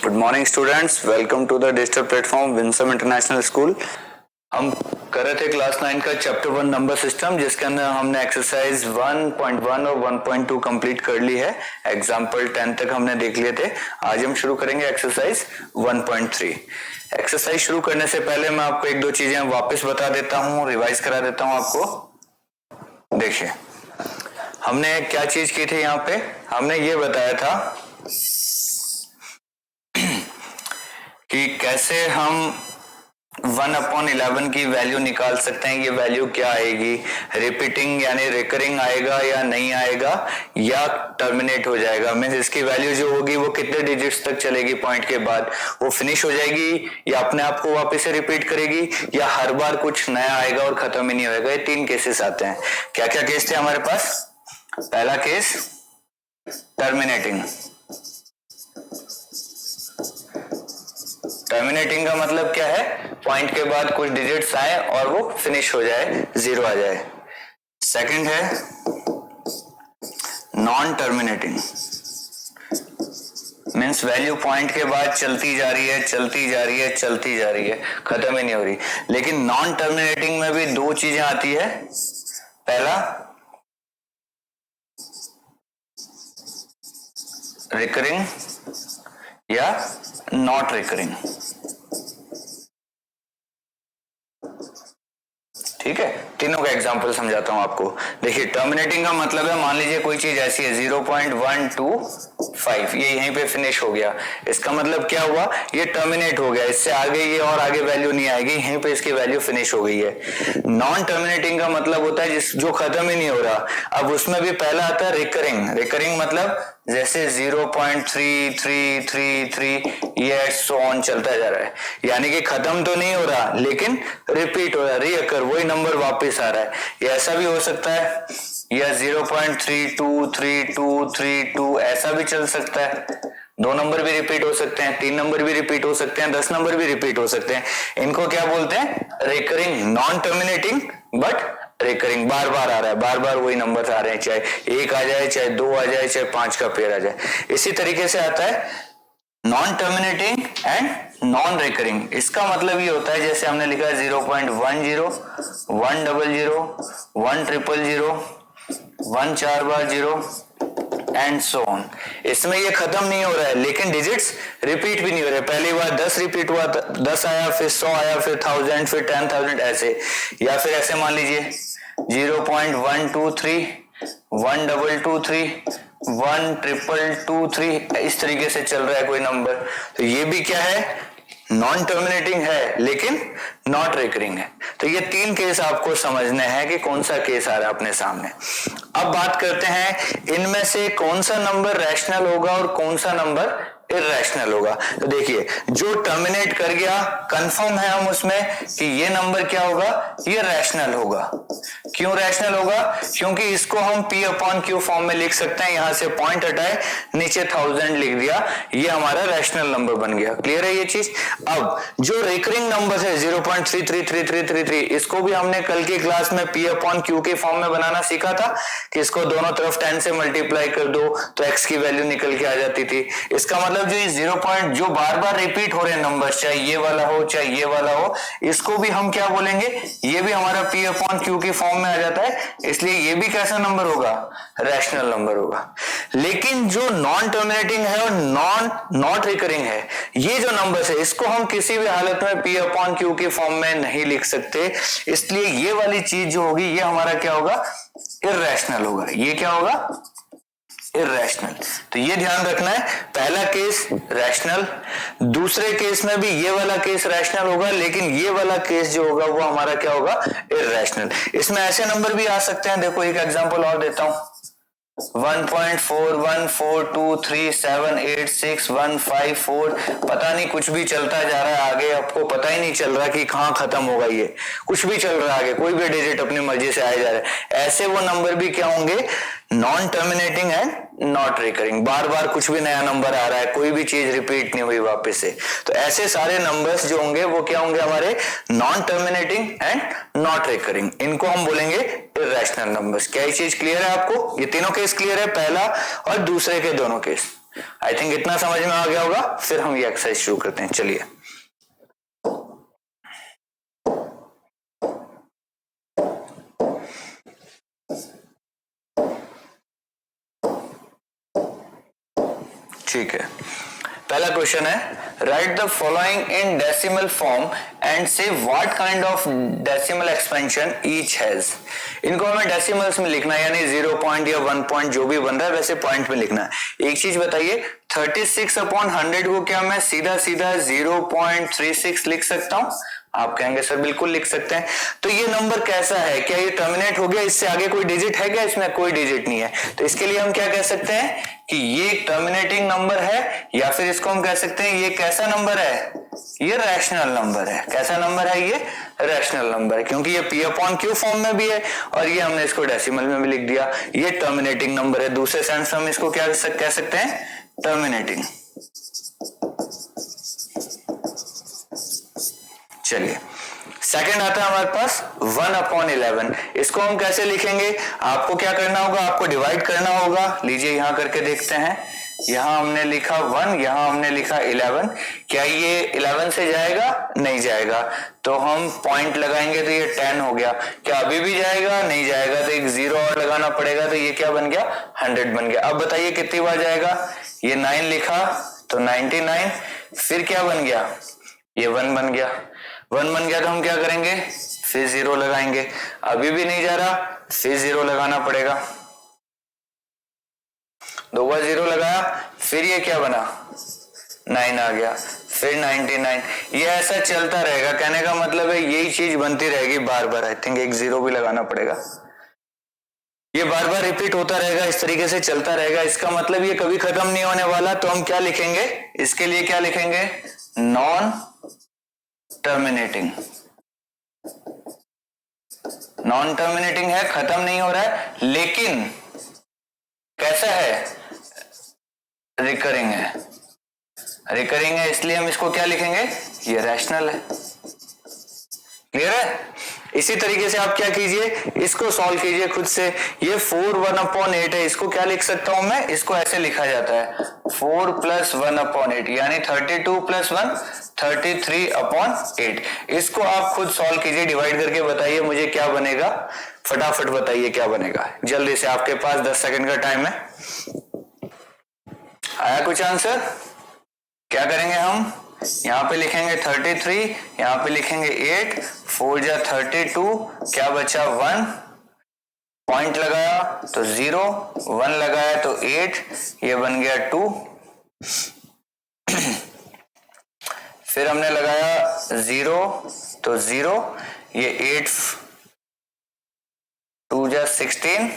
Good morning students, welcome to the digital platform Winsome international school. हम कर रहे थे क्लास 9 का चैप्टर 1 नंबर सिस्टम, जिसके अंदर हमने एक्सरसाइज 1.1 और 1.2 कंप्लीट कर ली है। एग्जाम्पल 10 तक हमने देख लिए थे। आज हम शुरू करेंगे एक्सरसाइज 1.3। एक्सरसाइज शुरू करने से पहले मैं आपको एक दो चीजें वापस बता देता हूँ, रिवाइज करा देता हूँ आपको। देखिए, हमने क्या चीज की थी यहाँ पे। हमने ये बताया था कि कैसे हम 1/11 की वैल्यू निकाल सकते हैं। ये वैल्यू क्या आएगी, रिपीटिंग यानी रिकरिंग आएगा या नहीं आएगा, या टर्मिनेट हो जाएगा। मीन्स इसकी वैल्यू जो होगी वो कितने डिजिट्स तक चलेगी, पॉइंट के बाद वो फिनिश हो जाएगी, या अपने आप को वापस से रिपीट करेगी, या हर बार कुछ नया आएगा और खत्म ही नहीं होगा। ये 3 केसेस आते हैं। क्या क्या केस थे हमारे पास? पहला केस टर्मिनेटिंग। टर्मिनेटिंग का मतलब क्या है? पॉइंट के बाद कुछ डिजिट्स आए और वो फिनिश हो जाए, 0 आ जाए। सेकंड है non terminating. Means value point के बाद चलती जा रही है, चलती जा रही है, चलती जा रही है, खत्म ही नहीं हो रही। लेकिन नॉन टर्मिनेटिंग में भी 2 चीजें आती है। पहला रिकरिंग या नॉट रिकरिंग। ठीक है, तीनों का एग्जांपल समझाता हूं आपको। देखिए, टर्मिनेटिंग का मतलब है, मान लीजिए कोई चीज ऐसी है 0.125, ये यहीं पे फिनिश हो गया। इसका मतलब क्या हुआ? ये टर्मिनेट हो गया, इससे आगे ये और आगे वैल्यू नहीं आएगी, यहीं पे इसकी वैल्यू फिनिश हो गई है। नॉन टर्मिनेटिंग का मतलब होता है जो खत्म ही नहीं हो रहा। अब उसमें भी पहला आता है रिकरिंग। रिकरिंग मतलब जैसे 0.3333 ये सो ऑन चलता जा रहा है, यानी कि खत्म तो नहीं हो रहा लेकिन रिपीट हो रहा है, रीअकर, वही नंबर वापस आ रहा है। ये ऐसा भी हो सकता है, या 0.323232 ऐसा भी चल सकता है। 2 नंबर भी रिपीट हो सकते हैं, 3 नंबर भी रिपीट हो सकते हैं, 10 नंबर भी रिपीट हो सकते हैं। इनको क्या बोलते हैं? Recurring. Non terminating but recurring, बार बार आ रहा है, बार बार वही नंबर आ रहे हैं, चाहे 1 आ जाए, चाहे 2 आ जाए, चाहे 5 का पेयर आ जाए। इसी तरीके से आता है non terminating and non recurring. इसका मतलब ये होता है, जैसे हमने लिखा है 0.10 100 100 1 4 बार 0 एंड सो ऑन। इसमें ये खत्म नहीं हो रहा है लेकिन डिजिट्स रिपीट भी नहीं हो रहे। पहली बार 10 रिपीट हुआ, 10 आया, फिर 100 आया, फिर 1000, फिर 10,000 ऐसे। या फिर ऐसे मान लीजिए 0.123 1223 1223, इस तरीके से चल रहा है कोई नंबर। तो ये भी क्या है? नॉन टर्मिनेटिंग है लेकिन नॉट रिकरिंग है। तो ये 3 केस आपको समझने हैं कि कौन सा केस आ रहा है अपने सामने। अब बात करते हैं इनमें से कौन सा नंबर रैशनल होगा और कौन सा नंबर इररेशनल होगा। तो देखिए, जो टर्मिनेट कर गया, कंफर्म है हम उसमें कि ये नंबर क्या होगा? ये रैशनल होगा। क्यों रैशनल होगा? क्योंकि इसको हम P/Q फॉर्म में लिख सकते हैं। यहां से पॉइंट हटाए, नीचे 1000 लिख दिया, ये हमारा रैशनल नंबर बन गया। क्लियर है ये चीज? अब जो रिकरिंग नंबर है 0.333333, इसको भी हमने कल की क्लास में P/Q के फॉर्म में बनाना सीखा था कि इसको दोनों तरफ 10 से मल्टीप्लाई कर दो तो x की वैल्यू निकल के आ जाती थी। इसका मतलब जो ये 0 पॉइंट जो बार बार रिपीट हो रहे हैं नंबर, चाहे ये वाला हो चाहे ये वाला हो, इसको भी हम क्या बोलेंगे? ये भी हमारा P/Q के फॉर्म में आ जाता है, इसलिए ये भी कैसा नंबर होगा? रैशनल नंबर होगा। लेकिन जो नॉन टर्मिनेटिंग है और नॉट रिकरिंग है, ये जो नंबर है इसको हम किसी भी हालत में P/Q के फॉर्म में नहीं लिख सकते। इसलिए ये वाली चीज जो होगी ये हमारा क्या होगा? इररेशनल होगा। ये क्या होगा? इररेशनल। तो ये ध्यान रखना है, पहला केस रैशनल, दूसरे केस में भी ये वाला केस रैशनल होगा, लेकिन ये वाला केस जो होगा वो हमारा क्या होगा? इररेशनल। इसमें ऐसे नंबर भी आ सकते हैं। देखो, एक एग्जांपल और देता हूं, 1.4142378615 पता नहीं कुछ भी चलता जा रहा है आगे, आपको पता ही नहीं चल रहा कि कहां खत्म होगा। ये कुछ भी चल रहा है आगे, कोई भी डिजिट अपनी मर्जी से आए जा रहा है। ऐसे वो नंबर भी क्या होंगे? Non terminating and not recurring. बार बार कुछ भी नया नंबर आ रहा है, कोई भी चीज रिपीट नहीं हुई वापस से। तो ऐसे सारे नंबर्स जो होंगे वो क्या होंगे? हमारे non terminating and not recurring. इनको हम बोलेंगे इररेशनल नंबर्स। क्या ये चीज क्लियर है आपको? ये तीनों केस क्लियर है, पहला और दूसरे के दोनों केस। आई थिंक इतना समझ में आ गया होगा। फिर हम ये एक्सरसाइज शुरू करते हैं। चलिए, ठीक है, पहला क्वेश्चन है write the following in decimal form and say what kind of decimal expansion each has. इनको हमें डेसिमल्स में लिखना है, यानी 0 पॉइंट या 1 पॉइंट जो भी बन रहा है वैसे पॉइंट में लिखना है। एक चीज बताइए, 36/100 को क्या मैं सीधा सीधा 0.36 लिख सकता हूं? आप कहेंगे सर बिल्कुल लिख सकते हैं। तो ये नंबर कैसा है? क्या ये टर्मिनेट हो गया? इससे आगे कोई डिजिट है क्या? इसमें कोई डिजिट नहीं है। तो इसके लिए हम क्या कह सकते हैं कि ये टर्मिनेटिंग नंबर है, या फिर इसको हम कह सकते हैं ये कैसा नंबर है? ये रैशनल नंबर है। कैसा नंबर है? ये रैशनल नंबर है, क्योंकि ये P/Q फॉर्म में भी है और ये हमने इसको डेसिमल में भी लिख दिया। ये टर्मिनेटिंग नंबर है। दूसरे सेंस में हम इसको क्या कह सकते हैं? टर्मिनेटिंग। चलिए, सेकंड आता है हमारे पास 1/11। इसको हम कैसे लिखेंगे? आपको क्या करना होगा? आपको डिवाइड करना होगा। लीजिए यहां करके देखते हैं। यहां हमने लिखा 1, यहां हमने लिखा 11। क्या ये 11 से जाएगा? नहीं जाएगा। तो हम पॉइंट लगाएंगे तो ये 10 हो गया। क्या अभी भी जाएगा? नहीं जाएगा। तो एक 0 और लगाना पड़ेगा, तो ये क्या बन गया? 100 बन गया। अब बताइए कितनी बार जाएगा? ये 9 लिखा तो 99। फिर क्या बन गया? ये 1 बन गया। 1 बन गया तो हम क्या करेंगे? फिर 0 लगाएंगे। अभी भी नहीं जा रहा, फिर 0 लगाना पड़ेगा। 2 बार 0 लगाया, फिर ये क्या बना? 9 आ गया। फिर 99। ये ऐसा चलता रहेगा। कहने का मतलब है यही चीज बनती रहेगी बार बार। आई थिंक एक 0 भी लगाना पड़ेगा। ये बार बार रिपीट होता रहेगा, इस तरीके से चलता रहेगा। इसका मतलब ये कभी खत्म नहीं होने वाला। तो हम क्या लिखेंगे इसके लिए? क्या लिखेंगे? Non terminating. नॉन टर्मिनेटिंग है, खत्म नहीं हो रहा है, लेकिन कैसा है? रिकरिंग है। रिकरिंग है, इसलिए हम इसको क्या लिखेंगे? ये रैशनल है। क्लियर है? इसी तरीके से आप क्या कीजिए, इसको सॉल्व कीजिए खुद से। ये 4 1/8 है। इसको क्या लिख सकता हूं मैं? इसको ऐसे लिखा जाता है 4 + 1/8, यानी 32 + 1 33/8। इसको आप खुद सॉल्व कीजिए, डिवाइड करके बताइए मुझे क्या बनेगा। फटाफट बताइए क्या बनेगा, जल्दी से। आपके पास 10 सेकंड का टाइम है। आया कुछ आंसर? क्या करेंगे हम? यहां पे लिखेंगे 33, यहां पे लिखेंगे 8, 4 × 32, क्या बचा? 1, पॉइंट लगाया तो 0, 1 लगाया तो 8, ये बन गया 2। फिर हमने लगाया 0 तो 0, ये 8, 2 × 16,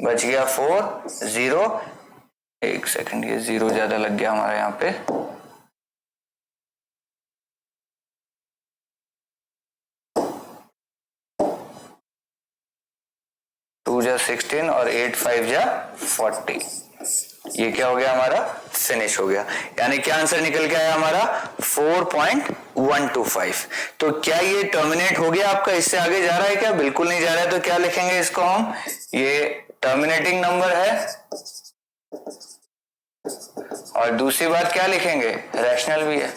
बच गया 4, 0। एक सेकंड, ये 0 ज्यादा लग गया हमारे यहाँ पे। टू 16 और 8 5 40। ये क्या हो गया हमारा? फिनिश हो गया। यानी क्या आंसर निकल के आया हमारा? 4.125। तो क्या ये टर्मिनेट हो गया आपका? इससे आगे जा रहा है क्या? बिल्कुल नहीं जा रहा है। तो क्या लिखेंगे इसको हम? ये टर्मिनेटिंग नंबर है। और दूसरी बात क्या लिखेंगे? रैशनल भी है।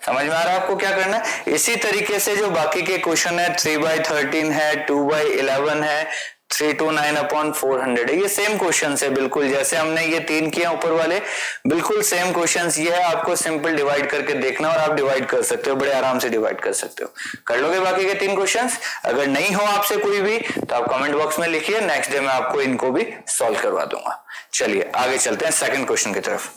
समझ में आ रहा है आपको क्या करना है? इसी तरीके से जो बाकी के क्वेश्चन है, 3/13 है, 2/11 है, 3 to 9/400 है, ये सेम क्वेश्चन है बिल्कुल। जैसे हमने ये 3 किया ऊपर वाले, बिल्कुल सेम क्वेश्चन ये है। आपको सिंपल डिवाइड करके देखना और आप डिवाइड कर सकते हो, बड़े आराम से डिवाइड कर सकते हो। कर लोगे बाकी के 3 क्वेश्चन? अगर नहीं हो आपसे कोई भी तो आप कमेंट बॉक्स में लिखिए, नेक्स्ट डे मैं आपको इनको भी सॉल्व करवा दूंगा। चलिए आगे चलते हैं सेकंड क्वेश्चन की तरफ।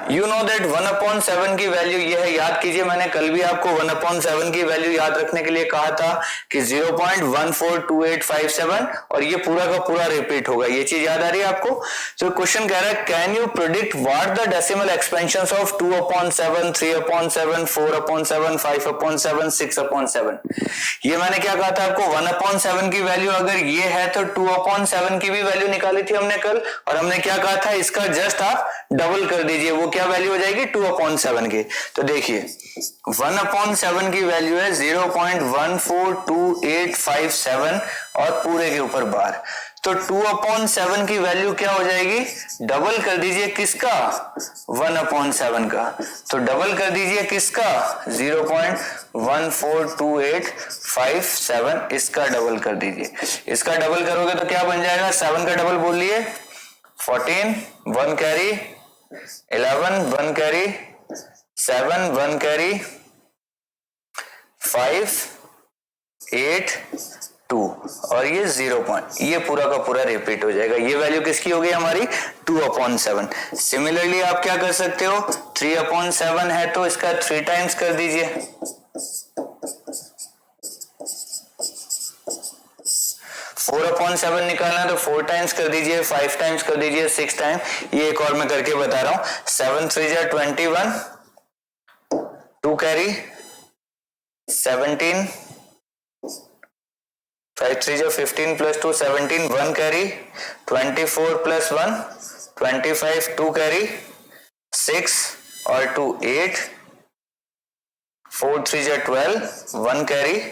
You know that 1/7 की वैल्यू ये है। याद कीजिए, मैंने कल भी आपको 1/7 की वैल्यू याद रखने के लिए कहा था कि 0.142857, और ये पूरा का पूरा रिपीट होगा। ये चीज याद आ रही है आपको? तो क्वेश्चन कह रहा है can you predict what the decimal expansions of 2/7, 3/7, 4/7, 5/7, 6/7। ये मैंने क्या कहा था आपको? 1/7 की वैल्यू अगर ये है तो 2/7 की भी वैल्यू निकाली थी हमने कल, और हमने क्या कहा था? इसका जस्ट आप डबल कर दीजिए। वो क्या वैल्यू हो जाएगी 2/7 की। तो देखिए 1/7 की वैल्यू है 0.142857 और पूरे के ऊपर बार। तो 2/7 की वैल्यू क्या हो जाएगी, डबल कर दीजिए किसका 1/7 का, तो डबल कर दीजिए किसका 0.142857 इसका डबल कर दीजिए। इसका डबल करोगे तो क्या बन जाएगा, 7 का डबल बोल लिए 14, 1 कैरी 11, 1 कैरी 7, 1 कैरी 5, 8, 2 और ये 0 पॉइंट, ये पूरा का पूरा रिपीट हो जाएगा। ये वैल्यू किसकी हो गई हमारी 2/7। सिमिलरली आप क्या कर सकते हो, 3/7 है तो इसका 3 टाइम्स कर दीजिए, 4/7 निकालना है तो 4 टाइम्स कर दीजिए, 5 टाइम्स कर दीजिए, 6 टाइम। ये एक और मैं करके बता रहा हूं, 7 3 जा 21, 2 कैरी 17, 5 3 जा 15 प्लस 2 17, 1 कैरी 24 प्लस 1 25, 2 कैरी 6 और 2 8, 4 3 जा 12, 1 कैरी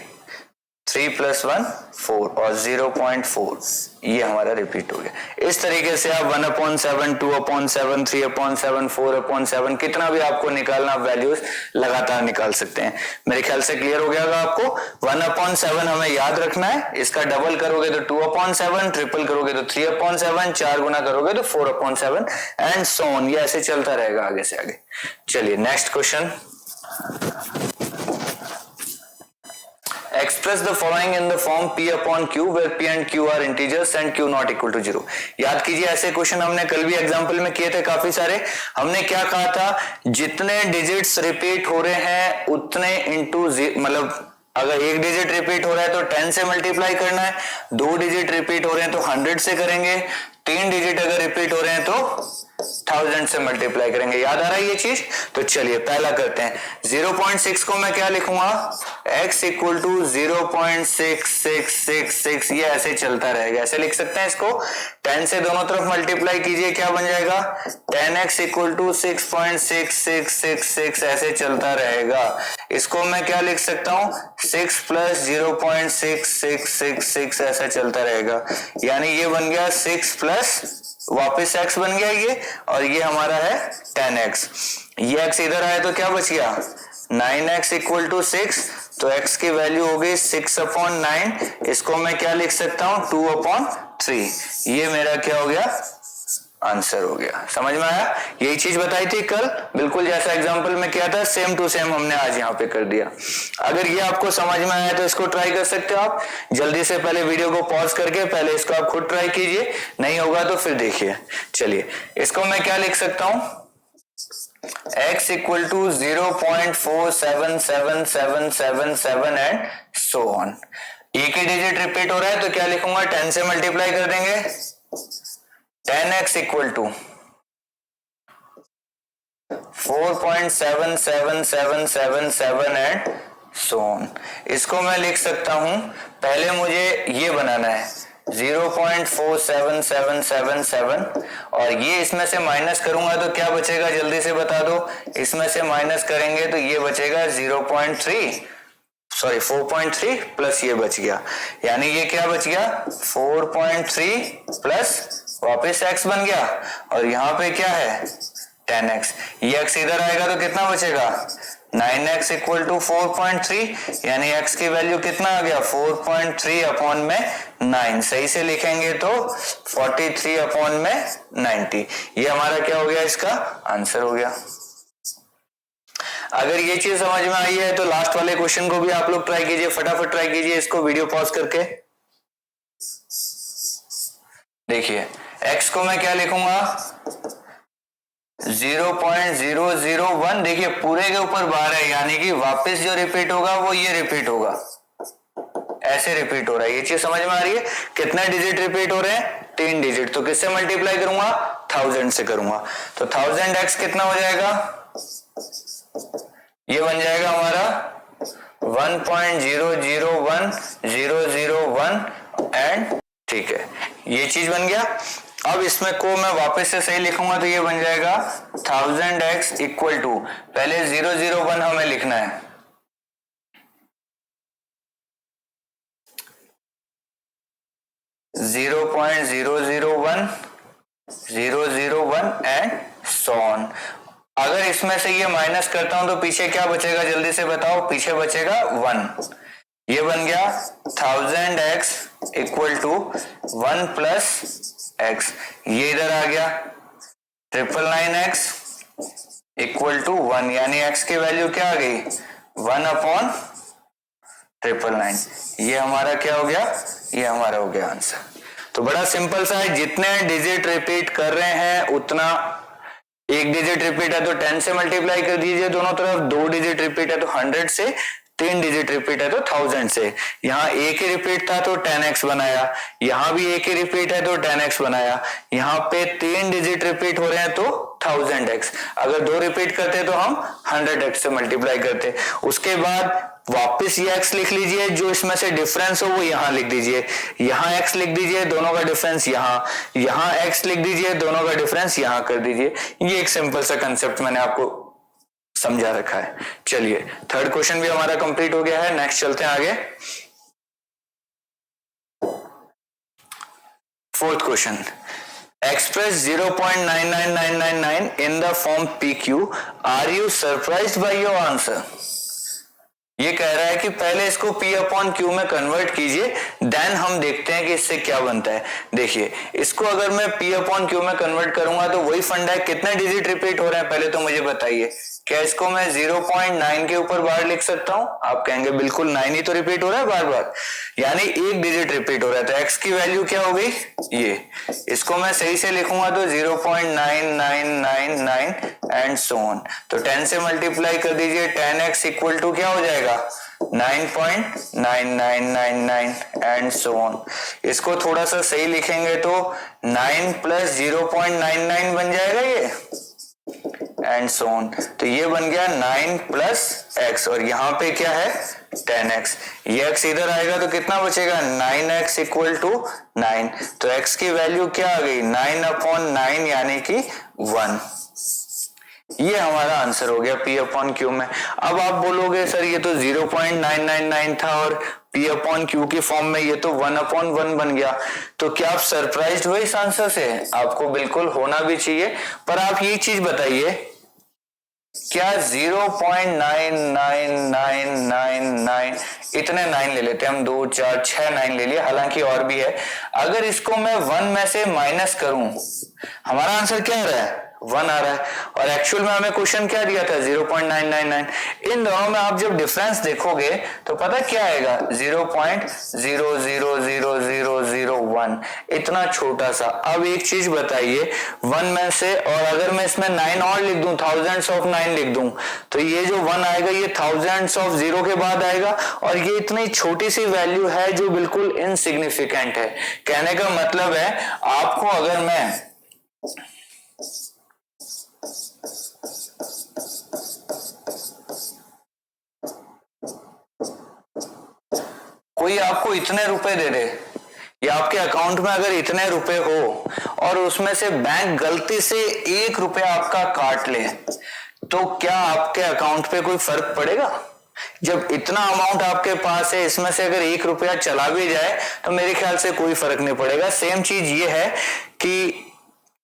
3 प्लस 1 4 और 0.4 ये हमारा रिपीट हो गया। इस तरीके से आप 1/7, 2/7, 3/7, 4/7 कितना भी आपको निकालना वैल्यूज लगातार निकाल सकते हैं। मेरे ख्याल से क्लियर हो गया होगा आपको। 1/7 हमें याद रखना है, इसका डबल करोगे तो 2/7, ट्रिपल करोगे तो 3/7, 4 गुना करोगे तो 4/7 एंड सो ऑन, ये ऐसे चलता रहेगा आगे से आगे। चलिए next question, express the following in the form p upon q where p and q are integers and q not equal to 0। याद कीजिए ऐसे क्वेश्चन हमने कल भी एग्जांपल में किए थे काफी सारे। हमने क्या कहा था, जितने डिजिट्स रिपीट हो रहे हैं उतने इंटू, मतलब अगर एक डिजिट रिपीट हो रहा है तो 10 से मल्टीप्लाई करना है, 2 डिजिट रिपीट हो रहे हैं तो 100 से करेंगे, 3 डिजिट अगर रिपीट हो रहे हैं तो 1000 से मल्टीप्लाई करेंगे। याद आ रहा है ये चीज। तो चलिए पहला करते हैं, 0.6 को मैं क्या लिखूंगा, x इक्वल टू 0.6666, ये ऐसे चलता रहेगा, ऐसे लिख सकते हैं इसको। 10 से दोनों तरफ मल्टीप्लाई कीजिए, क्या बन जाएगा 10x इक्वल टू 6.6666, ऐसे चलता रहेगा। इसको मैं क्या लिख सकता हूं, 6 प्लस 0.6666 ऐसा चलता रहेगा, यानी ये बन गया 6 प्लस वापस x बन गया ये, और ये हमारा है 10x। ये x इधर आया तो क्या बच गया 9x इक्वल टू 6, तो x की वैल्यू हो गई 6/9। इसको मैं क्या लिख सकता हूं 2/3। ये मेरा क्या हो गया, आंसर हो गया। समझ में आया, यही चीज बताई थी कल, बिल्कुल जैसा एग्जांपल में किया था सेम टू सेम हमने आज यहाँ पे कर दिया। अगर ये आपको समझ में आया तो इसको ट्राई कर सकते हो आप। जल्दी से पहले वीडियो को पॉज करके पहले इसको आप खुद ट्राई कीजिए, नहीं होगा तो फिर देखिए। चलिए इसको मैं क्या लिख सकता हूं, x equal to 0.477777 and so on. एक ही डिजिट रिपीट हो रहा है तो क्या लिखूंगा, 10 से मल्टीप्लाई कर देंगे, 10x equal to 4.77777 and so on. इसको मैं लिख सकता हूं, पहले मुझे ये बनाना है 0.47777 और ये इसमें से माइनस करूंगा तो क्या बचेगा, जल्दी से बता दो। इसमें से माइनस करेंगे तो ये बचेगा 4.3 प्लस ये बच गया, यानी ये क्या बच गया 4.3 प्लस वापस x बन गया, और यहाँ पे क्या है 10x। ये x इधर आएगा तो कितना बचेगा 9x इक्वल टू 4.3, यानी x की वैल्यू कितना आ गया 4.3/9। सही से लिखेंगे तो 43/90। ये हमारा क्या हो गया, इसका आंसर हो गया। अगर ये चीज समझ में आई है तो लास्ट वाले क्वेश्चन को भी आप लोग ट्राई कीजिए, फटाफट ट्राई कीजिए इसको वीडियो पॉज करके। देखिए x को मैं क्या लिखूंगा 0.001, देखिए पूरे के ऊपर बार है, यानी कि वापस जो रिपीट होगा वो ये रिपीट होगा, ऐसे रिपीट हो रहा है। ये चीज समझ में आ रही है। कितने डिजिट रिपीट हो रहे हैं 3 डिजिट, तो किससे मल्टीप्लाई करूंगा 1000 से करूंगा, तो 1000x कितना हो जाएगा, ये बन जाएगा हमारा 1.001001 एंड ठीक है, ये चीज बन गया। अब इसमें को मैं वापस से सही लिखूंगा तो ये बन जाएगा 1000x इक्वल टू, पहले 001 हमें लिखना है, 0.001 001 एंड सो ऑन। अगर इसमें से ये माइनस करता हूं तो पीछे क्या बचेगा, जल्दी से बताओ, पीछे बचेगा 1। ये बन गया 1000x equal to 1 plus x, ये इधर आ गया 999x इक्वल टू 1, यानी x की वैल्यू क्या आ गई 1/999। ये हमारा क्या हो गया, ये हमारा हो गया आंसर। तो बड़ा सिंपल सा है, जितने डिजिट रिपीट कर रहे हैं उतना, एक डिजिट रिपीट है तो 10 से मल्टीप्लाई कर दीजिए दोनों तरफ, 2 डिजिट रिपीट है तो 100 से, 3 डिजिट रिपीट है तो 1000 से। यहाँ एक ही रिपीट था तो 10x बनाया, यहाँ भी एक ही रिपीट है तो 10x बनाया, यहाँ पे 3 डिजिट रिपीट हो रहे हैं तो 1000x। अगर 2 रिपीट करते तो हम 100x से मल्टीप्लाई करते। उसके बाद वापस ये x लिख लीजिए, जो इसमें से डिफरेंस हो वो यहाँ लिख दीजिए, यहाँ x लिख दीजिए, दोनों का डिफरेंस यहाँ, यहाँ x लिख दीजिए, दोनों का डिफरेंस यहाँ कर दीजिए। ये एक सिंपल सा कंसेप्ट मैंने आपको समझा रखा है। चलिए थर्ड क्वेश्चन भी हमारा कंप्लीट हो गया है, नेक्स्ट चलते हैं आगे। Fourth question, express 0.99999 in the form PQ, are you surprised by your answer. ये कह रहा है कि पहले इसको P/Q में कन्वर्ट कीजिए, देन हम देखते हैं कि इससे क्या बनता है। देखिए इसको अगर मैं P/Q में कन्वर्ट करूंगा तो वही फंडा है, कितने डिजिट रिपीट हो रहे हैं पहले तो मुझे बताइए। क्या इसको मैं 0.9 के ऊपर बार लिख सकता हूं? आप कहेंगे बिल्कुल 9 ही तो रिपीट हो रहा है बार बार, यानी एक डिजिट रिपीट हो रहा है, तो x की वैल्यू क्या हो गई ये। इसको मैं सही से लिखूंगा तो 0.9999 एंड सो ऑन। तो 10 से मल्टीप्लाई कर दीजिए, 10x इक्वल टू क्या हो जाएगा 9.9999 एंड सो ऑन। इसको थोड़ा सा सही लिखेंगे तो 9 प्लस 0.99 बन जाएगा ये एंड सो ऑन। तो ये बन गया 9 प्लस x, और यहाँ पे क्या है 10x, ये x इधर आएगा तो कितना बचेगा 9x इक्वल टू 9। तो x की वैल्यू क्या आ गई 9/9 यानी कि 1। ये हमारा आंसर हो गया P/Q में। अब आप बोलोगे सर ये तो 0.999 था और P/Q की फॉर्म में ये तो 1/1 बन गया, तो क्या आप सरप्राइज्ड हुए इस आंसर से? आपको बिल्कुल होना भी चाहिए, पर आप ये चीज बताइए, क्या 0.99999 इतने 9 ले लेते हैं हम, 2 4 6 9 ले लिए, हालांकि और भी है। अगर इसको मैं 1 में से माइनस करूं, हमारा आंसर क्या आ रहा है 1 आ रहा है, और एक्चुअल में हमें क्वेश्चन क्या दिया था 0.999। इन दोनों में आप जब डिफरेंस देखोगे तो पता क्या आएगा 0.0000001, इतना छोटा सा। अब एक चीज बताइए, 1 में से, और अगर मैं इसमें 9 और लिख दूं, थाउजेंड्स ऑफ 9 लिख दूं, तो ये जो 1 आएगा ये थाउजेंड्स ऑफ 0 के बाद आएगा, और ये इतनी छोटी सी वैल्यू है जो बिल्कुल इनसिग्निफिकेंट है। कहने का मतलब है आपको, अगर मैं कोई आपको इतने रुपए दे दे, या आपके अकाउंट में अगर इतने रुपए हो और उसमें से बैंक गलती से 1 रुपया आपका काट ले, तो क्या आपके अकाउंट पे कोई फर्क पड़ेगा? जब इतना अमाउंट आपके पास है, इसमें से अगर 1 रुपया चला भी जाए तो मेरे ख्याल से कोई फर्क नहीं पड़ेगा। सेम चीज ये है कि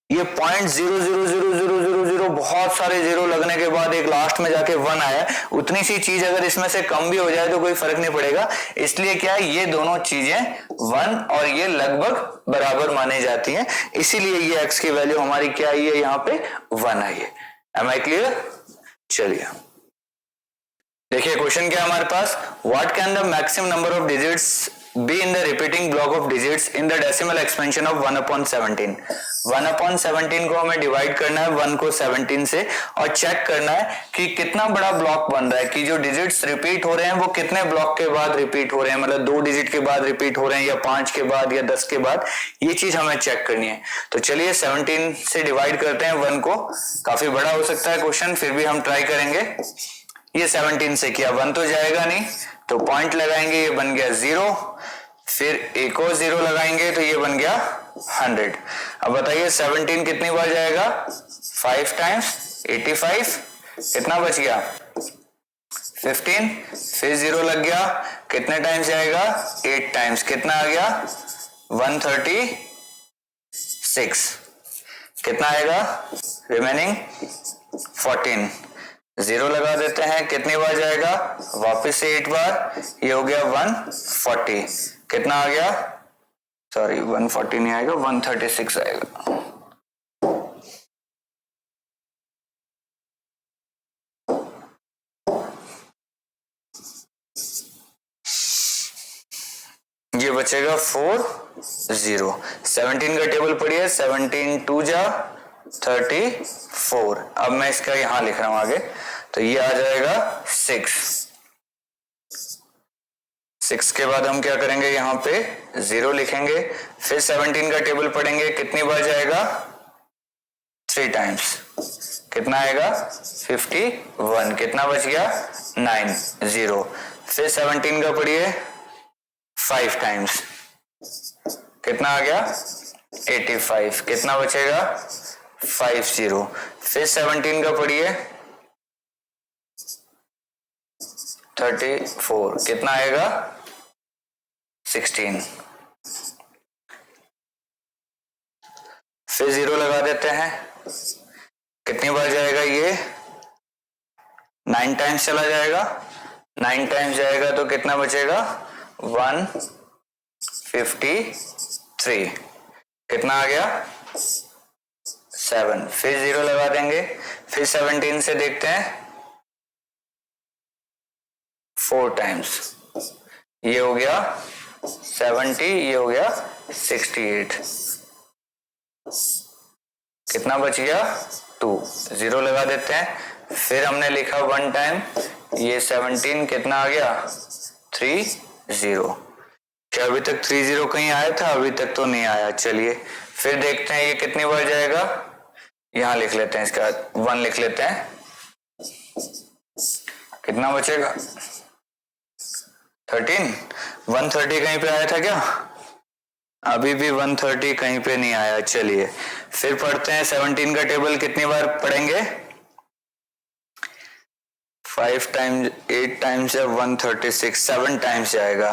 ये 0.00000 बहुत सारे जीरो लगने के बाद एक लास्ट में जाके 1 आया, उतनी सी चीज अगर इसमें से कम भी हो जाए तो कोई फर्क नहीं पड़ेगा। इसलिए क्या है, ये दोनों चीजें 1 और ये लगभग बराबर मानी जाती हैं, इसीलिए ये x की वैल्यू हमारी क्या आई है, यहाँ पे 1 आई है। Am I clear? चलिए देखिए क्वेश्चन क्या है हमारे पास, what can the maximum number of digits be in the repeating block of digits in the decimal expansion of 1/17। 1/17 को हमें डिवाइड करना है 1 को 17 से, और चेक करना है कि कितना बड़ा ब्लॉक बन रहा है, कि जो डिजिट्स रिपीट हो रहे हैं वो कितने ब्लॉक के बाद रिपीट हो रहे हैं, मतलब 2 डिजिट के बाद रिपीट हो रहे हैं या 5 के बाद या 10 के बाद, ये चीज हमें चेक करनी है। तो चलिए 17 से डिवाइड करते हैं 1 को, काफी बड़ा हो सकता है क्वेश्चन, फिर भी हम ट्राई करेंगे। ये 17 से किया, 1 तो जाएगा नहीं, तो पॉइंट लगाएंगे, ये बन गया 0, फिर एक और 0 लगाएंगे तो ये बन गया 100। अब बताइए 17 कितनी बार जाएगा? 5 टाइम्स 85, कितना बच गया? 15, फिर 0 लग गया, कितने टाइम्स जाएगा? 8 टाइम्स, कितना आ गया? 136। कितना आएगा? रिमेनिंग 14। 0 लगा देते हैं, कितनी बार जाएगा? वापस से 8 बार, ये हो गया 140। कितना आ गया? सॉरी 140 नहीं आएगा, 136 आएगा। ये बचेगा 4 0। 17 का टेबल पढ़िए, 17 2 जा 34। अब मैं इसका यहां लिख रहा हूं आगे, तो ये आ जाएगा 6 के बाद हम क्या करेंगे? यहाँ पे 0 लिखेंगे, फिर 17 का टेबल पढ़ेंगे, कितनी बार जाएगा? 3 टाइम्स, कितना आएगा? 51। कितना बच गया? 9 0। फिर 17 का पढ़िए 5 टाइम्स, कितना आ गया? 85। कितना बचेगा? 50। फिर 17 का पढ़िए 34, कितना आएगा? 16। फिर 0 लगा देते हैं, कितनी बार जाएगा? ये 9 टाइम्स चला जाएगा, 9 टाइम्स जाएगा तो कितना बचेगा? 153। कितना आ गया? 7। फिर 0 लगा देंगे, फिर 17 से देखते हैं 4 टाइम्स, ये हो गया 70, ये हो गया 68। कितना बच गया? 2। 0 लगा देते हैं, फिर हमने लिखा 1 टाइम, ये 17, कितना आ गया? 30। क्या अभी तक 30 कहीं आया था? अभी तक तो नहीं आया। चलिए फिर देखते हैं ये कितनी बार जाएगा। यहां लिख लेते हैं, इसका 1 लिख लेते हैं, कितना बचेगा? 13। 130 कहीं पे आया था क्या? अभी भी 130 कहीं पे नहीं आया। चलिए फिर पढ़ते हैं 17 का टेबल, कितनी बार पढ़ेंगे? 5 टाइम्स 8 टाइम्स या 136, 7 टाइम्स जाएगा।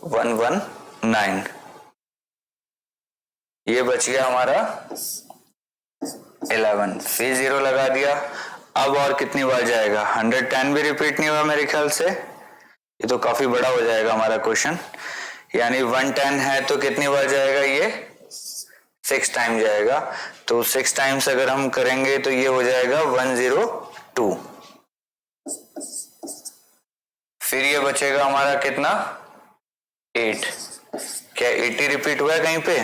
वन 9। ये बच गया हमारा 11। फिर 0 लगा दिया। अब और कितनी बार जाएगा? 110 भी रिपीट नहीं हुआ मेरे ख्याल से, ये तो काफी बड़ा हो जाएगा हमारा क्वेश्चन। यानी 110 है तो कितनी बार जाएगा? ये 6 टाइम जाएगा। तो 6 टाइम्स अगर हम करेंगे तो ये हो जाएगा 102। फिर ये बचेगा हमारा कितना? 8। क्या 80 रिपीट हुआ है कहीं पे?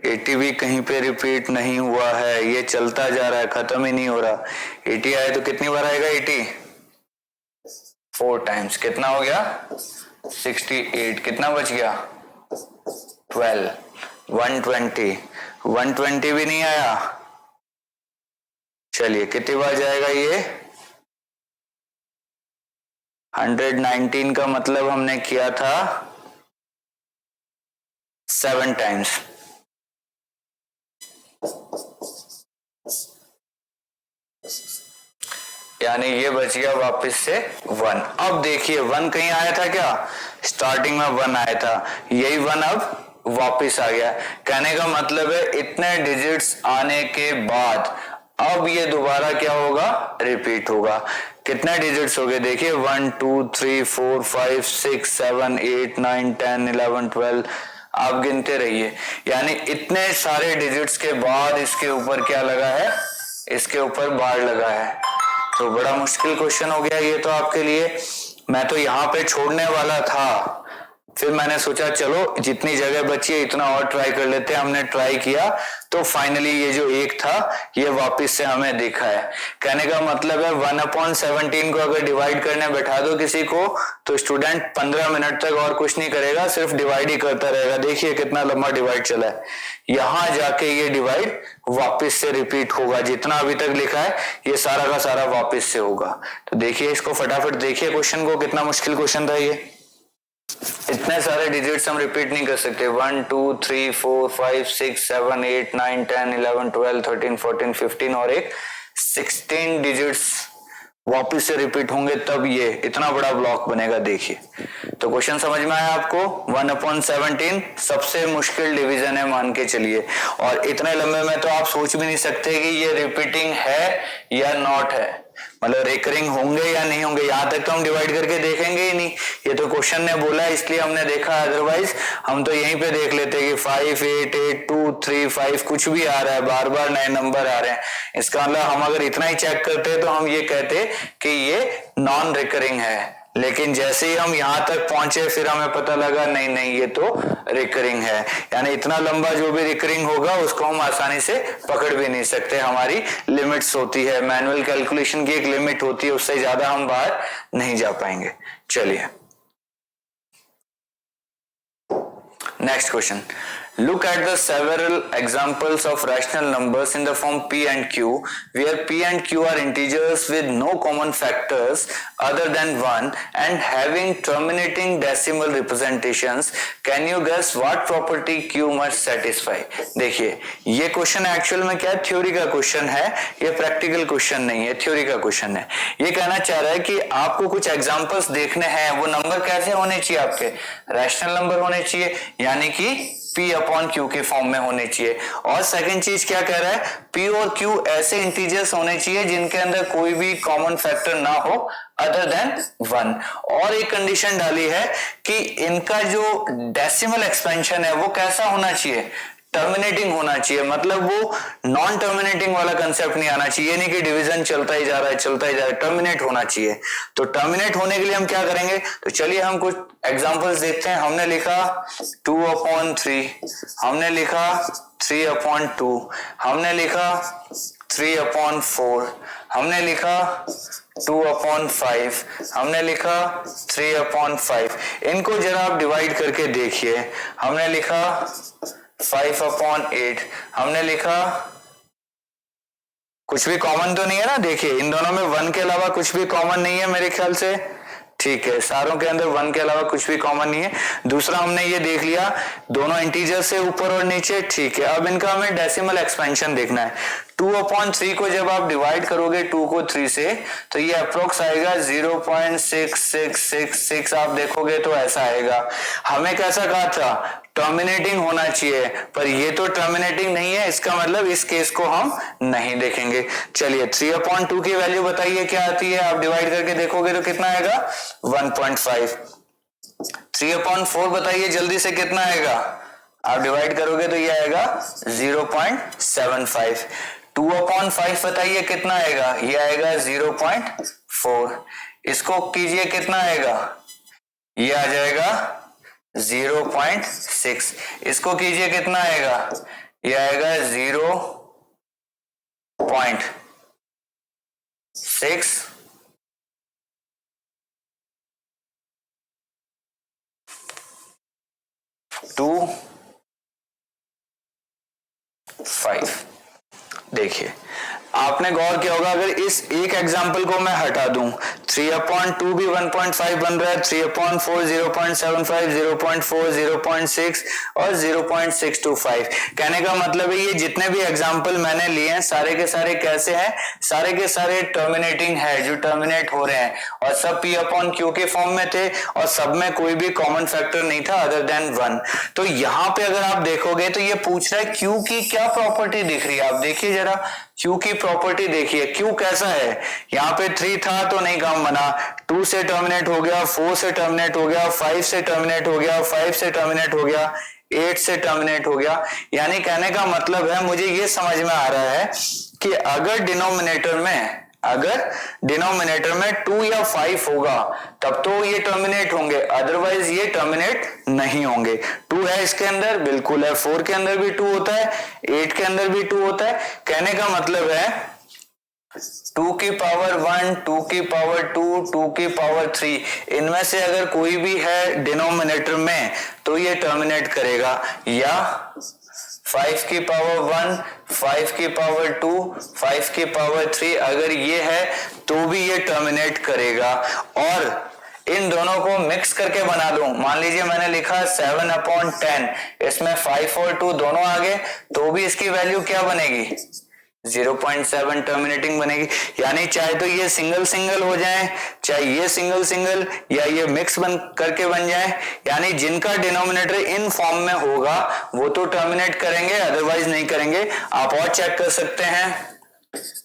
80 भी कहीं पे रिपीट नहीं हुआ है, ये चलता जा रहा है, खत्म ही नहीं हो रहा। 80 आए तो कितनी बार आएगा? 80 4 टाइम्स, कितना हो गया? 68। कितना बच गया? 12। 120 भी नहीं आया। चलिए कितनी बार जाएगा ये? 119 का मतलब हमने किया था 7 टाइम्स। यानी ये बच गया वापस से 1। अब देखिए 1 कहीं आया था क्या? स्टार्टिंग में 1 आया था, यही 1 अब वापस आ गया। कहने का मतलब है इतने डिजिट्स आने के बाद अब ये दोबारा क्या होगा? रिपीट होगा। कितने डिजिट्स हो गए? देखिए 1 2 3 4 5 6 7 8 9 10 11 12, आप गिनते रहिए। यानी इतने सारे डिजिट्स के बाद इसके ऊपर क्या लगा है? इसके ऊपर बार लगा है। तो बड़ा मुश्किल क्वेश्चन हो गया ये तो आपके लिए। मैं तो यहाँ पे छोड़ने वाला था, फिर मैंने सोचा चलो जितनी जगह बची है इतना और ट्राई कर लेते हैं। हमने ट्राई किया तो फाइनली ये जो एक था ये वापस से हमें दिखा है। कहने का मतलब है 1/17 को अगर डिवाइड करने बैठा दो किसी को तो स्टूडेंट 15 मिनट तक और कुछ नहीं करेगा, सिर्फ डिवाइड ही करता रहेगा। देखिए कितना लंबा डिवाइड चला है। यहां जाके ये डिवाइड वापस से रिपीट होगा, जितना अभी तक लिखा है ये सारा का सारा वापस से होगा। तो देखिए इसको फटाफट देखिए क्वेश्चन को, कितना मुश्किल क्वेश्चन था ये। इतने सारे डिजिट्स हम रिपीट नहीं कर सकते। 1 2 3 4 5 6 7 8 9 10 11 12 13 14 15 और एक 16 डिजिट्स वापस से रिपीट होंगे तब ये इतना बड़ा ब्लॉक बनेगा। देखिए तो क्वेश्चन समझ में आया आपको। 1/17 सबसे मुश्किल डिवीजन है मान के चलिए, और इतने लंबे में तो आप सोच भी नहीं सकते कि ये रिपीटिंग है या नॉट है, मतलब रिकरिंग होंगे या नहीं होंगे। यहां तक तो हम डिवाइड करके देखेंगे ही नहीं, ये तो क्वेश्चन ने बोला है इसलिए हमने देखा, अदरवाइज हम तो यहीं पे देख लेते कि 5 8 8 2 3 5 कुछ भी आ रहा है, बार बार नए नंबर आ रहे हैं। इसका मतलब हम अगर इतना ही चेक करते तो हम ये कहते कि ये नॉन रिकरिंग है। लेकिन जैसे ही हम यहां तक पहुंचे फिर हमें पता लगा नहीं नहीं ये तो रिकरिंग है। यानी इतना लंबा जो भी रिकरिंग होगा उसको हम आसानी से पकड़ भी नहीं सकते, हमारी लिमिट्स होती है, मैनुअल कैलकुलेशन की एक लिमिट होती है, उससे ज्यादा हम बाहर नहीं जा पाएंगे। चलिए next question. Look at the several examples of rational numbers in the form p and q, where p and q are integers with no common factors other than 1 and having terminating decimal representations. Can you guess what property q must satisfy? देखिए ये question actual में क्या है, theory का question है, ये practical question नहीं है, थ्योरी का क्वेश्चन है। ये कहना चाह रहा है कि आपको कुछ एग्जांपल्स देखने हैं, वो नंबर कैसे होने चाहिए, आपके रैशनल नंबर होने चाहिए, यानी कि P/Q के फॉर्म में होने चाहिए। और सेकंड चीज क्या कह रहा है, P और Q ऐसे इंटीजर्स होने चाहिए जिनके अंदर कोई भी कॉमन फैक्टर ना हो अदर देन 1। और एक कंडीशन डाली है कि इनका जो डेसिमल एक्सपेंशन है वो कैसा होना चाहिए, टर्मिनेटिंग होना चाहिए। मतलब वो नॉन टर्मिनेटिंग वाला कंसेप्ट नहीं आना चाहिए, नहीं कि डिवीजन चलता ही जा रहा है चलता ही जा रहा है, टर्मिनेट होना चाहिए। तो टर्मिनेट होने के लिए हम क्या करेंगे, तो चलिए हम कुछ एग्जांपल्स देखते हैं। हमने लिखा 2/3, हमने लिखा 3/2, हमने लिखा 3/4, हमने लिखा 2/5, हमने लिखा 3/5। इनको जरा आप डिवाइड करके देखिए। हमने लिखा 5/8, हमने लिखा, कुछ भी कॉमन तो नहीं है ना, देखिए इन दोनों में 1 के अलावा कुछ भी कॉमन नहीं है मेरे ख्याल से, ठीक है, सारों के अंदर 1 के अलावा कुछ भी कॉमन नहीं है। दूसरा हमने ये देख लिया दोनों इंटीजर से ऊपर और नीचे, ठीक है। अब इनका हमें डेसिमल एक्सपेंशन देखना है। 2/3 को जब आप डिवाइड करोगे 2 को 3 से तो ये अप्रोक्स आएगा 0.6666, आप देखोगे तो ऐसा आएगा। हमें कैसा कहा था, टर्मिनेटिंग होना चाहिए, पर ये तो टर्मिनेटिंग नहीं है, इसका मतलब इस केस को हम नहीं देखेंगे। चलिए 3/2 की वैल्यू बताइए क्या आती है, आप डिवाइड करके देखोगे तो कितना आएगा 1.5। 3/4 बताइए जल्दी से कितना आएगा, आप डिवाइड करोगे तो ये आएगा 0.75। 2/5 बताइए कितना आएगा, ये आएगा 0.4। इसको कीजिए कितना आएगा, ये आ जाएगा 0.6। इसको कीजिए कितना आएगा, ये आएगा 0.6। टू 5। देखिए आपने गौर किया होगा, अगर इस एक एग्जाम्पल को मैं हटा दूं, 3/2 भी 1.5 बन रहा है, 3/4 0.75, 0.4 0.6 और 0.625। कहने का मतलब है ये जितने भी एग्जाम्पल मैंने लिए हैं सारे के सारे कैसे हैं, सारे के सारे टर्मिनेटिंग है, जो टर्मिनेट हो रहे हैं, और सब P/Q के फॉर्म में थे, और सब में कोई भी कॉमन फैक्टर नहीं था अदर देन 1। तो यहाँ पे अगर आप देखोगे तो ये पूछ रहा है Q की क्या प्रॉपर्टी दिख रही है, आप देखिए जरा Q की प्रॉपर्टी देखिए। Q कैसा है, यहाँ पे 3 था तो नहीं काम बना, 2 से टर्मिनेट हो गया, 4 से टर्मिनेट हो गया, 5 से टर्मिनेट हो गया, 5 से टर्मिनेट हो गया, 8 से टर्मिनेट हो गया। यानी कहने का मतलब है, मुझे ये समझ में आ रहा है कि अगर डिनोमिनेटर में अगर डिनोमिनेटर में 2 या 5 होगा तब तो ये टर्मिनेट होंगे, अदरवाइज ये टर्मिनेट नहीं होंगे। 2 है इसके अंदर, बिल्कुल है, 4 के अंदर भी 2 होता है, 8 के अंदर भी 2 होता है। कहने का मतलब है 2 की पावर 1, 2 की पावर 2, 2 की पावर 3, इनमें से अगर कोई भी है डिनोमिनेटर में तो ये टर्मिनेट करेगा, या 5 की पावर 1, 5 की पावर 2, 5 की पावर 3 अगर ये है तो भी ये टर्मिनेट करेगा। और इन दोनों को मिक्स करके बना दूं, मान लीजिए मैंने लिखा 7/10, इसमें 5 और 2 दोनों आ गए तो भी इसकी वैल्यू क्या बनेगी, 0.7 टर्मिनेटिंग बनेगी। यानी चाहे तो ये सिंगल सिंगल हो जाए, चाहे ये सिंगल सिंगल, या ये मिक्स बन करके बन जाए, यानी जिनका डिनोमिनेटर इन फॉर्म में होगा वो तो टर्मिनेट करेंगे, अदरवाइज नहीं करेंगे। आप और चेक कर सकते हैं,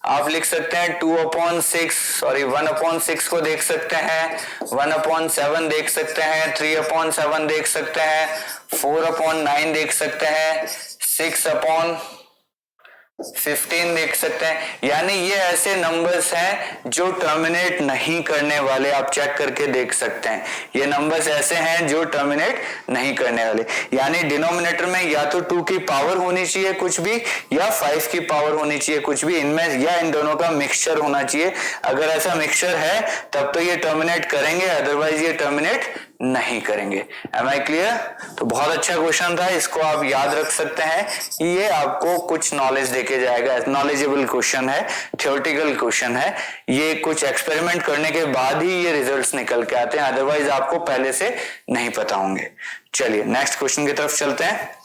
आप लिख सकते हैं 1/6 को देख सकते हैं, 1/7 देख सकते हैं, 3/7 देख सकते हैं, 4/9 देख सकते हैं, 6/15 देख सकते हैं। यानी ये ऐसे नंबर्स हैं जो टर्मिनेट नहीं करने वाले, आप चेक करके देख सकते हैं। ये नंबर्स ऐसे हैं जो टर्मिनेट नहीं करने वाले, यानी डिनोमिनेटर में या तो 2 की पावर होनी चाहिए कुछ भी, या 5 की पावर होनी चाहिए कुछ भी, इनमें या इन दोनों का मिक्सचर होना चाहिए। अगर ऐसा मिक्सचर है तब तो ये टर्मिनेट करेंगे, अदरवाइज ये टर्मिनेट नहीं करेंगे। Am I clear? तो बहुत अच्छा क्वेश्चन था, इसको आप याद रख सकते हैं। ये आपको कुछ नॉलेज देके जाएगा, नॉलेजेबल क्वेश्चन है, थ्योरेटिकल क्वेश्चन है। ये कुछ एक्सपेरिमेंट करने के बाद ही ये रिजल्ट्स निकल के आते हैं, अदरवाइज आपको पहले से नहीं पता होंगे। चलिए नेक्स्ट क्वेश्चन की तरफ चलते हैं।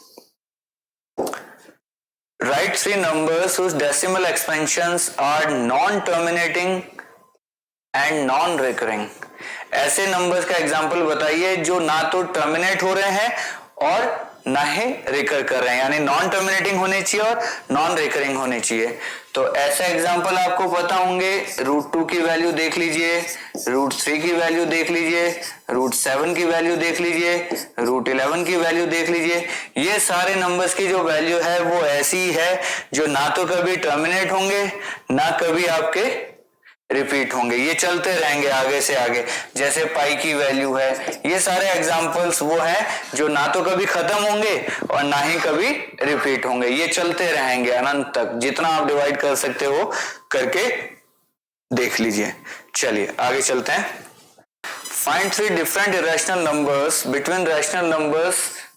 Write 3 numbers whose decimal expansions are non-terminating and non-recurring। ऐसे नंबर्स का एग्जाम्पल बताइए जो ना तो टर्मिनेट हो रहे हैं और ना ही रिकर कर रहे हैं, यानी नॉन टर्मिनेटिंग होने चाहिए और नॉन रिकरिंग होने चाहिए। तो ऐसा एग्जाम्पल आपको पता होंगे, √2 की वैल्यू देख लीजिए, √3 की वैल्यू देख लीजिए, √7 की वैल्यू देख लीजिए, √11 की वैल्यू देख लीजिए। ये सारे नंबर्स की जो वैल्यू है वो ऐसी है जो ना तो कभी टर्मिनेट होंगे ना कभी आपके रिपीट होंगे, ये चलते रहेंगे आगे से आगे। जैसे पाई की वैल्यू है, ये सारे एग्जांपल्स वो हैं जो ना तो कभी खत्म होंगे और ना ही कभी रिपीट होंगे, ये चलते रहेंगे अनंत तक। जितना आप डिवाइड कर सकते हो करके देख लीजिए। चलिए आगे चलते हैं। Find 3 different irrational numbers between rational numbers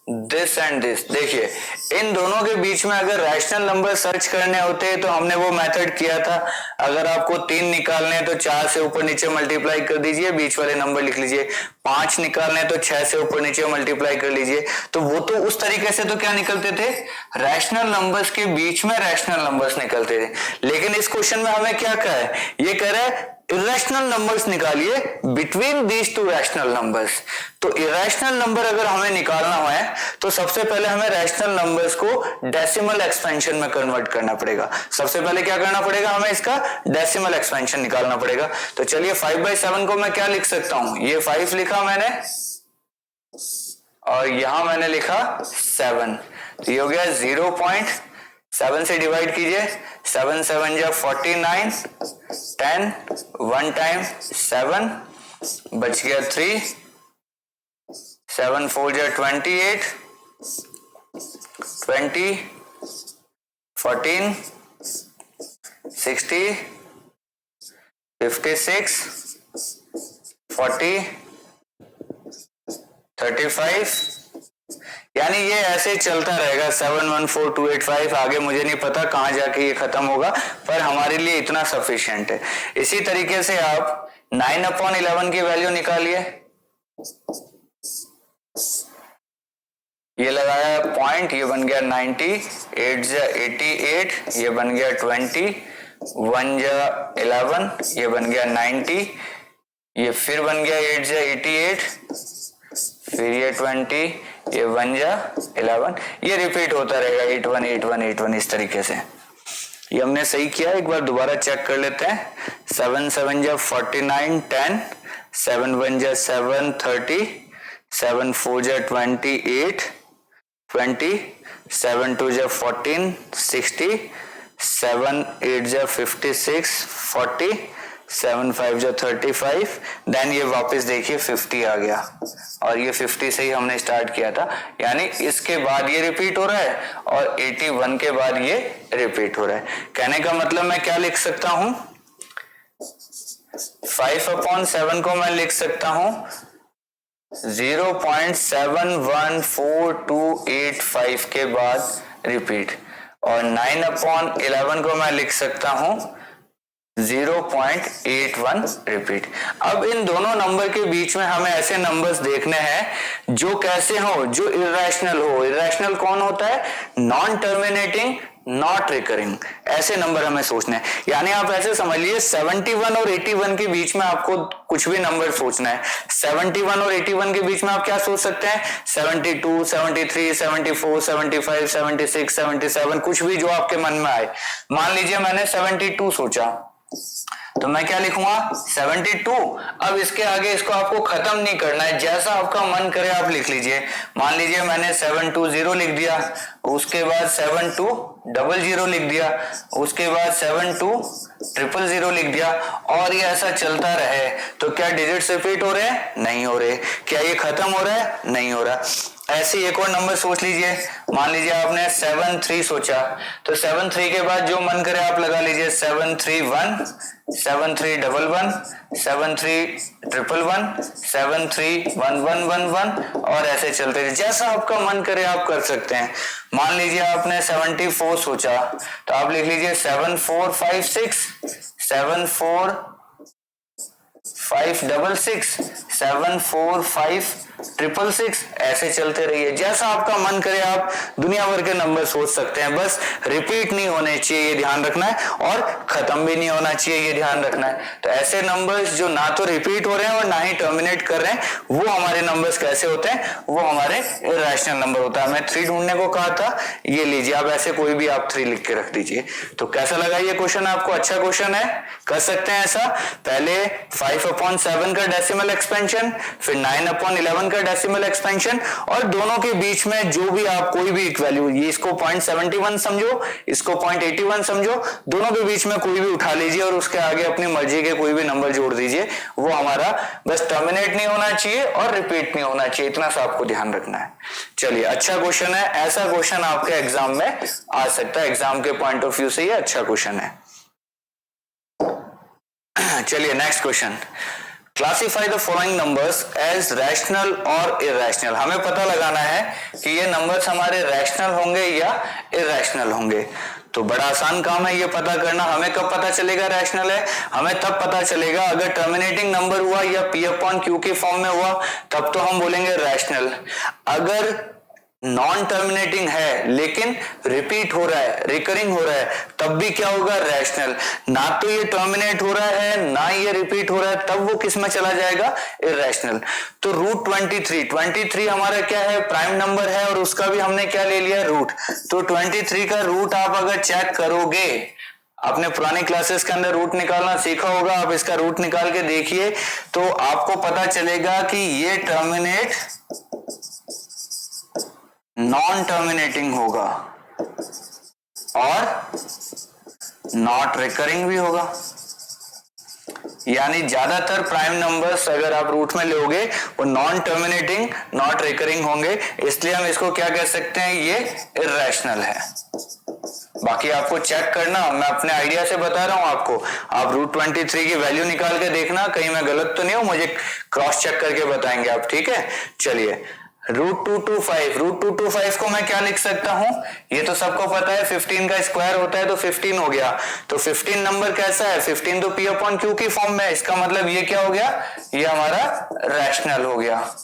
this and this. देखिए इन दोनों के बीच में अगर रैशनल नंबर सर्च करने होते हैं तो हमने वो मेथड किया था, अगर आपको 3 निकालने हैं तो 4 से ऊपर नीचे मल्टीप्लाई कर दीजिए, बीच वाले नंबर लिख लीजिए। 5 निकालने हैं तो 6 से ऊपर नीचे मल्टीप्लाई कर लीजिए। तो वो तो उस तरीके से तो क्या निकलते थे, रैशनल नंबर्स के बीच में रैशनल नंबर्स निकलते थे। लेकिन इस क्वेश्चन में हमें क्या कहा है, ये कह रहा है इरेशनल नंबर्स निकालिए बिटवीन दीज 2 रैशनल नंबर्स। तो इरेशनल नंबर अगर हमें निकालना है तो सबसे पहले हमें रैशनल नंबर्स को डेसिमल एक्सपेंशन में कन्वर्ट करना पड़ेगा। सबसे पहले क्या करना पड़ेगा, हमें इसका डेसिमल एक्सपेंशन निकालना पड़ेगा। तो चलिए 5/7 को मैं क्या लिख सकता हूं, ये 5 लिखा मैंने और यहां मैंने लिखा 7, तो ये हो गया 0.7 से डिवाइड कीजिए, 7 7 जा 49, 10 1 टाइम 7 बच गया 3, 7 4 जा 28, 20 14 60 56 40 35, यानी ये ऐसे चलता रहेगा 714285। आगे मुझे नहीं पता कहां जाके ये खत्म होगा, पर हमारे लिए इतना सफिशिएंट है। इसी तरीके से आप 9/11 की वैल्यू निकालिए, ये लगाया पॉइंट, ये बन गया 90, 8 जा 88, ये बन गया 20, 1 जा 11, ये बन गया 90, ये फिर बन गया 8 जा 88, फिर ये 20, ये 1 जा 11, ये रिपीट होता रहेगा 81 81 81 इस तरीके से। ये हमने सही किया, एक बार दोबारा चेक कर लेते हैं। 7 7 जा 49, 10, 7 1 जा 7 30, 7 4 जा 28, 20, 7 2 जा 14, 60, 7 8 जा 56, 40, 7 5 जा 35, देन ये वापस देखिए 50 आ गया, और ये 50 से ही हमने स्टार्ट किया था, यानी इसके बाद ये रिपीट हो रहा है और 81 के बाद ये रिपीट हो रहा है। कहने का मतलब मैं क्या लिख सकता हूं, 5/7 को मैं लिख सकता हूं 0.714285 के बाद रिपीट, और 9/11 को मैं लिख सकता हूं 0.81 रिपीट। अब इन दोनों नंबर के बीच में हमें ऐसे नंबर्स देखने हैं जो कैसे हो, जो इरेशनल हो। इरेशनल कौन होता है, नॉन टर्मिनेटिंग, नॉट रिकरिंग, ऐसे नंबर हमें सोचना है। यानी आप ऐसे समझिए 71 और 81 के बीच में आपको कुछ भी नंबर सोचना है। 71 और 81 के बीच में आप क्या सोच सकते हैं, 72, 73, 74, 75, 76, 77, कुछ भी जो आपके मन में आए। मान लीजिए मैंने 72 सोचा, तो मैं क्या लिखूंगा 72। अब इसके आगे इसको आपको खत्म नहीं करना है, जैसा आपका मन करे आप लिख लीजिए। मान लीजिए मैंने 720 लिख दिया, उसके बाद 7200 लिख दिया, उसके बाद 72000 लिख दिया, और ये ऐसा चलता रहे। तो क्या डिजिट्स रिपीट हो रहे हैं, नहीं हो रहे। क्या ये खत्म हो रहा है, नहीं हो रहा। ऐसे एक और नंबर सोच लीजिए, मान लीजिए आपने 73 सोचा, तो 73 के बाद जो मन करे आप लगा लीजिए, 731, 7311, 7311, 731111, और ऐसे चलते रहे, जैसा आपका मन करे आप कर सकते हैं। मान लीजिए आपने 74 सोचा, तो आप लिख लीजिए 7456, 74566, 74566, ऐसे चलते रहिए। जैसा आपका मन करे आप दुनिया भर के नंबर सोच सकते हैं, बस रिपीट नहीं होने चाहिए, ये ध्यान रखना है, और खत्म भी नहीं होना चाहिए, ये ध्यान रखना है। तो ऐसे नंबर्स जो ना तो रिपीट हो रहे हैं और ना ही टर्मिनेट कर रहे हैं, वो हमारे नंबर्स कैसे होते हैं, वो हमारे इरेशनल नंबर होता है। मैं 3 ढूंढने को कहा था, ये लीजिए, आप ऐसे कोई भी आप 3 लिख के रख दीजिए। तो कैसा लगा ये क्वेश्चन आपको, अच्छा क्वेश्चन है, कर सकते हैं ऐसा। पहले 5/7 का डेसिमल एक्सपेंशन, फिर 9/11 का डेसिमल एक्सपेंशन, और दोनों के बीच में जो भी आप कोई भी वैल्यू, ये इसको 0.71 समझो, इसको 0.81 समझो, दोनों के बीच में कोई भी उठा लीजिए और उसके आगे अपनी मर्जी के कोई भी नंबर जोड़ दीजिए। वो हमारा बस टर्मिनेट नहीं होना चाहिए और रिपीट नहीं होना चाहिए, इतना सा आपको ध्यान रखना है। चलिए, अच्छा क्वेश्चन है, ऐसा क्वेश्चन आपके एग्जाम में आ सकता है, एग्जाम के पॉइंट ऑफ व्यू से ये अच्छा क्वेश्चन है। चलिए next question, classify the following numbers as rational और इरेशनल। हमें पता लगाना है कि ये नंबर्स हमारे रैशनल होंगे या इरेशनल होंगे। तो बड़ा आसान काम है ये पता करना। हमें कब पता चलेगा रैशनल है, हमें तब पता चलेगा अगर टर्मिनेटिंग नंबर हुआ या P/Q के फॉर्म में हुआ, तब तो हम बोलेंगे रैशनल। अगर नॉन टर्मिनेटिंग है लेकिन रिपीट हो रहा है, रिकरिंग हो रहा है, तब भी क्या होगा, रैशनल। ना तो ये टर्मिनेट हो रहा है ना ये रिपीट हो रहा है, तब वो किस में चला जाएगा, इरेशनल। तो रूट 23 हमारा क्या है, प्राइम नंबर है, और उसका भी हमने क्या ले लिया, रूट। तो 23 का रूट आप अगर चेक करोगे, आपने पुरानी क्लासेस के अंदर रूट निकालना सीखा होगा, आप इसका रूट निकाल के देखिए तो आपको पता चलेगा कि ये टर्मिनेट नॉन टर्मिनेटिंग होगा और नॉट रिकरिंग भी होगा। यानी ज्यादातर प्राइम नंबर्स अगर आप रूट में लोगे वो नॉन टर्मिनेटिंग, नॉट रिकरिंग होंगे, इसलिए हम इसको क्या कह सकते हैं, ये इरेशनल है। बाकी आपको चेक करना, मैं अपने आइडिया से बता रहा हूं आपको, आप रूट 23 की वैल्यू निकाल के देखना, कहीं मैं गलत तो नहीं हूं, मुझे क्रॉस चेक करके बताएंगे आप, ठीक है। चलिए, रूट 225 को मैं क्या लिख सकता हूं, ये तो सबको पता है 15 का स्क्वायर होता है तो 15 हो गया। तो 15 नंबर कैसा है, 15 तो P/Q की फॉर्म में, इसका मतलब ये क्या हो गया, ये हमारा रैशनल हो गया।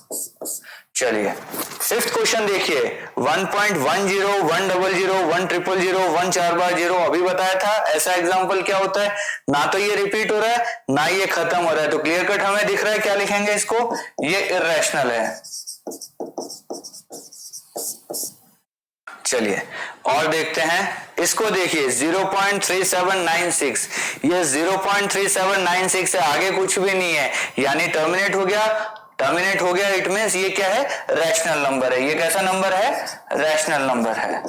चलिए, फिफ्थ क्वेश्चन देखिए, 1.10, 100, 100, 1 4 बार 0 अभी बताया था। ऐसा एग्जांपल क्या होता है, ना तो ये रिपीट हो रहा है ना ये खत्म हो रहा है, तो क्लियर कट हमें दिख रहा है, क्या लिखेंगे इसको, ये इरेशनल है। चलिए और देखते हैं, इसको देखिए 0.3796, ये 0.3796 से आगे कुछ भी नहीं है, यानी टर्मिनेट हो गया, इट मींस ये क्या है, रैशनल नंबर है। ये कैसा नंबर है, रैशनल नंबर है।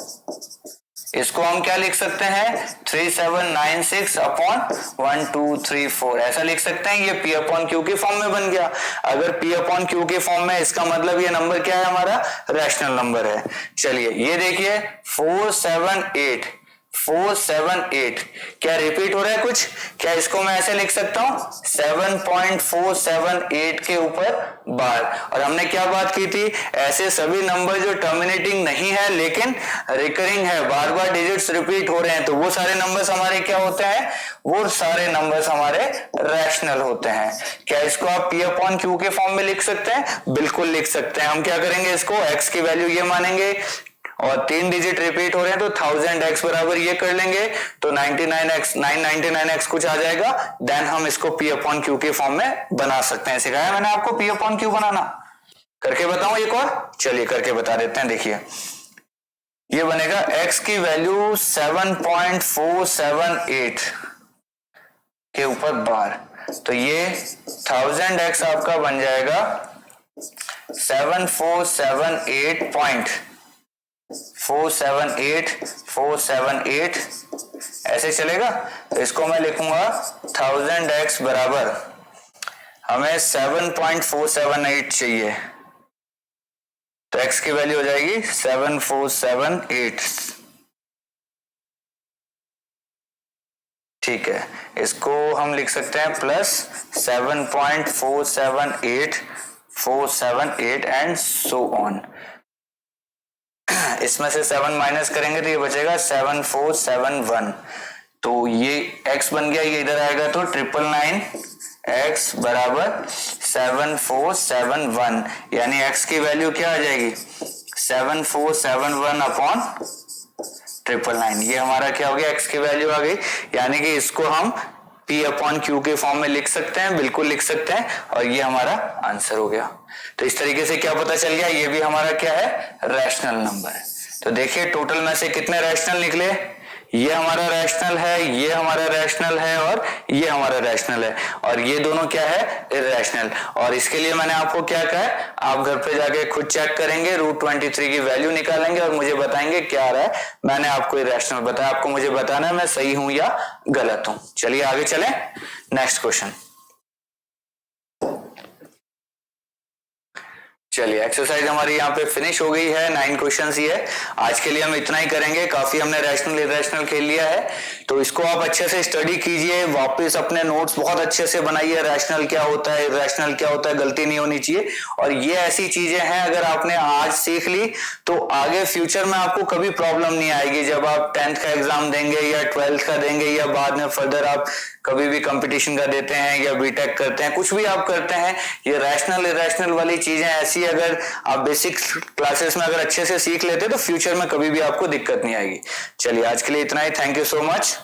इसको हम क्या लिख सकते हैं 3796 अपॉन 1 2 3 4 ऐसा लिख सकते हैं। ये P अपॉन Q के फॉर्म में बन गया। अगर P अपॉन Q के फॉर्म में, इसका मतलब ये नंबर क्या है, हमारा रैशनल नंबर है। चलिए ये देखिए 478 क्या रिपीट हो रहा है कुछ? क्या इसको मैं ऐसे लिख सकता हूं 7.478 के ऊपर बार। और हमने क्या बात की थी, ऐसे सभी नंबर जो टर्मिनेटिंग नहीं है लेकिन रिकरिंग है, बार बार डिजिट्स रिपीट हो रहे हैं, तो वो सारे नंबर्स हमारे क्या होते हैं, वो सारे नंबर्स हमारे रैशनल होते हैं। क्या इसको आप P अपॉन Q के फॉर्म में लिख सकते हैं? बिल्कुल लिख सकते हैं। हम क्या करेंगे, इसको x की वैल्यू ये मानेंगे और 3 डिजिट रिपीट हो रहे हैं तो 1000x बराबर ये कर लेंगे तो 999x कुछ आ जाएगा। देन हम इसको P अपॉन Q के फॉर्म में बना सकते हैं। सिखाया मैंने आपको P अपॉन Q बनाना, करके बताऊं एक और? चलिए करके बता देते हैं। देखिए ये बनेगा x की वैल्यू 7.478 के ऊपर बार, तो ये 1000x आपका बन जाएगा 478 ऐसे चलेगा। तो इसको मैं लिखूंगा 1000x बराबर हमें 7.478 चाहिए, तो x की वैल्यू हो जाएगी 7478। ठीक है, इसको हम लिख सकते हैं प्लस 7.478 एंड सो ऑन। इसमें से 7 माइनस करेंगे तो ये बचेगा 7471। तो ये x बन गया, ये इधर आएगा तो 999x बराबर 7471, यानी x की वैल्यू क्या आ जाएगी 7471 अपॉन 999। ये हमारा क्या हो गया, x की वैल्यू आ गई। यानी कि इसको हम P अपॉन Q के फॉर्म में लिख सकते हैं, बिल्कुल लिख सकते हैं, और ये हमारा आंसर हो गया। तो इस तरीके से क्या पता चल गया, ये भी हमारा क्या है, रैशनल नंबर है। तो देखिए टोटल में से कितने रैशनल निकले, ये हमारा रैशनल है, ये हमारा रैशनल है और ये हमारा रैशनल है, और ये दोनों क्या है, इररेशनल। और इसके लिए मैंने आपको क्या कहा है, आप घर पे जाके खुद चेक करेंगे, √23 की वैल्यू निकालेंगे और मुझे बताएंगे क्या आ रहा है। मैंने आपको इररेशनल बताया, आपको मुझे बताना है मैं सही हूं या गलत हूं। चलिए आगे चलें, नेक्स्ट क्वेश्चन। चलिए एक्सरसाइज हमारी यहाँ पे फिनिश हो गई है, 9 क्वेश्चंस ही है। आज के लिए हम इतना ही करेंगे, काफी हमने रैशनल इररेशनल खेल लिया है। तो इसको आप अच्छे से स्टडी कीजिए, वापस अपने नोट्स बहुत अच्छे से बनाइए, रैशनल क्या होता है, इररेशनल क्या होता है, गलती नहीं होनी चाहिए। और ये ऐसी चीजें हैं अगर आपने आज सीख ली तो आगे फ्यूचर में आपको कभी प्रॉब्लम नहीं आएगी। जब आप 10th का एग्जाम देंगे या 12th का देंगे या बाद में फर्दर आप कभी भी कंपटीशन का देते हैं या बीटेक करते हैं, कुछ भी आप करते हैं, ये रैशनल इररेशनल वाली चीजें ऐसी अगर आप बेसिक क्लासेस में अगर अच्छे से सीख लेते तो फ्यूचर में कभी भी आपको दिक्कत नहीं आएगी। चलिए आज के लिए इतना ही, थैंक यू सो मच।